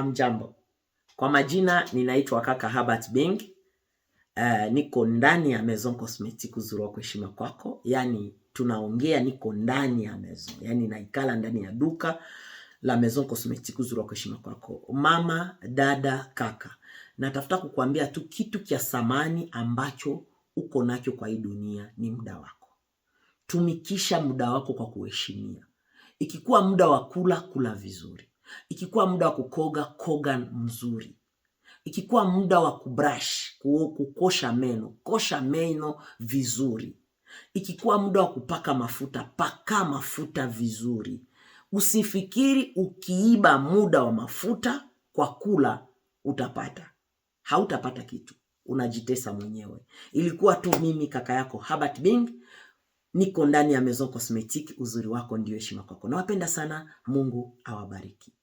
Hamjambo. Kwa majina ninaitwa kaka Herbert Bing. Niko ndani ya Maison Cosmetique uzuri wako heshima kwako. Yani tunaongea niko ndani ya Maison. Yani naikala ndani ya duka la Maison Cosmetique uzuri wako heshima kwako. Mama, dada, kaka. Natafuta kukuambia tu kitu kia samani ambacho uko nacho kwa hii dunia ni muda wako. Tumikisha muda wako kwa kuheshimia. Ikikuwa muda wa kula, kula vizuri. Ikikuwa muda wa kukoga, koga mzuri. Ikikuwa muda wa kubrush, kukosha meno, kosha meno vizuri. Ikikuwa muda wa kupaka mafuta, paka mafuta vizuri. Usifikiri ukiiba muda wa mafuta kwa kula utapata. Hautapata kitu. Unajitesa mwenyewe. Ilikuwa tu mimi kaka yako Herbert Bing. Niko ndani ya Maison Cosmetique uzuri wako ndio heshima kwako. Nawapenda sana. Mungu awabariki.